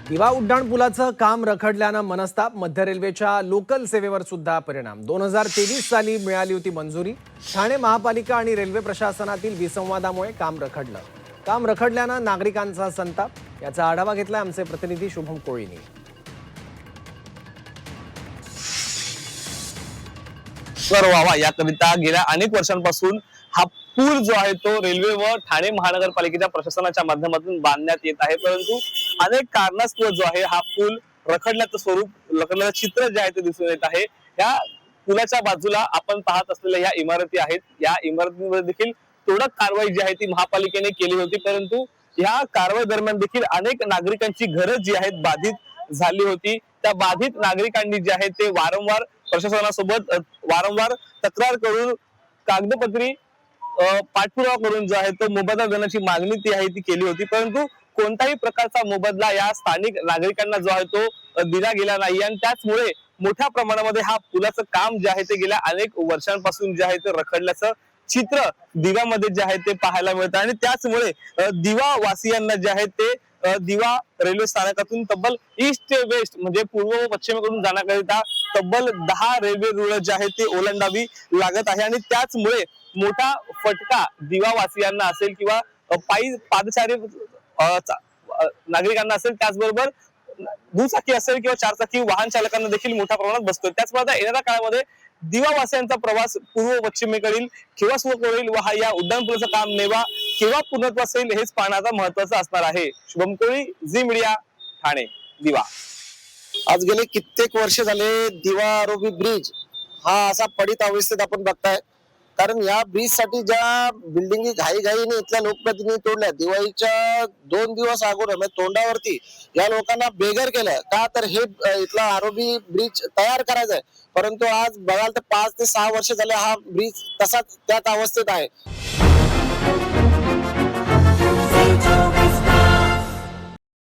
दिवा उड्डाणपुलाचं काम रखडल्यानं मनस्ताप. मध्य रेल्वेच्या लोकल सेवेवर सुद्धा परिणाम. 2023 साली मिळाली होती मंजुरी. ठाणे महापालिका आणि रेल्वे प्रशासनातील विसंवादामुळे काम रखडलं. काम रखडल्यानं नागरिकांचा संताप. याचा आढावा घेतलाय आमचे प्रतिनिधी शुभम कोळीनी. व्हावा याकरिता गेल्या अनेक वर्षांपासून हा पूल जो आहे तो रेल्वे व ठाणे महानगरपालिकेच्या प्रशासनाच्या माध्यमातून बांधण्यात येत आहे, परंतु अनेक कारणास्तव जो आहे हा पूल रखडल्याचं स्वरूप, रखडल्याचं चित्र जे आहे ते दिसून येत आहे. या पुलाच्या बाजूला आपण पाहत असलेल्या या इमारती आहेत. या इमारतींमध्ये देखील तोडक कारवाई जी आहे ती महापालिकेने केली होती, परंतु या कारवाई दरम्यान देखील अनेक नागरिकांची घरं जी आहेत बाधित झाली होती. त्या बाधित नागरिकांनी जे आहे ते वारंवार प्रशासनासोबत वारंवार तक्रार करून कागदपत्री पाठपुरावा करून जो आहे तो मोबदला देण्याची मागणी ती आहे ती केली होती, परंतु कोणताही प्रकारचा मोबदला या स्थानिक नागरिकांना जो आहे तो दिला गेला नाही. आणि त्याचमुळे मोठ्या प्रमाणामध्ये हा पुलाचं काम जे आहे ते गेल्या अनेक वर्षांपासून जे आहे ते रखडल्याचं चित्र दिव्यामध्ये जे आहे ते पाहायला मिळतं. आणि त्याचमुळे दिवा वासियांना जे आहे ते दिवा रेल्वे स्थानकातून तब्बल ईस्ट ते वेस्ट म्हणजे पूर्व व पश्चिमेकडून जाण्याकरिता तब्बल 10 रेल्वे रुळ जे आहे ते ओलांडावी लागत आहे. आणि त्याचमुळे मोठा फटका दिवावासियांना असेल किंवा पादचारी नागरिकांना असेल, त्याचबरोबर दुचाकी असेल किंवा चारचाकी वाहन चालकांना देखील मोठ्या प्रमाणात बसतोय. त्याचबरोबर येणाऱ्या काळामध्ये दिवावासियांचा प्रवास पूर्व पश्चिमेकडील केव्हा सुरू होईल व हा या उड्डाणपुलाचं काम नेवा केव्हा पूर्णत्वास येईल हेच पाहण्याचा महत्वाचं असणार आहे. शुभम कोळी, झी मीडिया, ठाणे. दिवा. आज गेले कित्येक वर्ष झाले दिवा आरोबी ब्रिज हा असा पडित अवस्थेत आपण बघताय. कारण या ब्रिज साठी ज्या बिल्डिंगी घाईघाईने इथल्या लोकप्रतिनिधी तोडल्या, दिवाळीच्या 2 दिवस अगोदर म्हणजे तोंडावरती या लोकांना बेघर केलं का, तर हे इथला आरोबी ब्रिज तयार करायचा आहे. परंतु आज बघाल तर 5 ते 6 वर्ष झाले हा ब्रिज तसाच त्याच अवस्थेत आहे.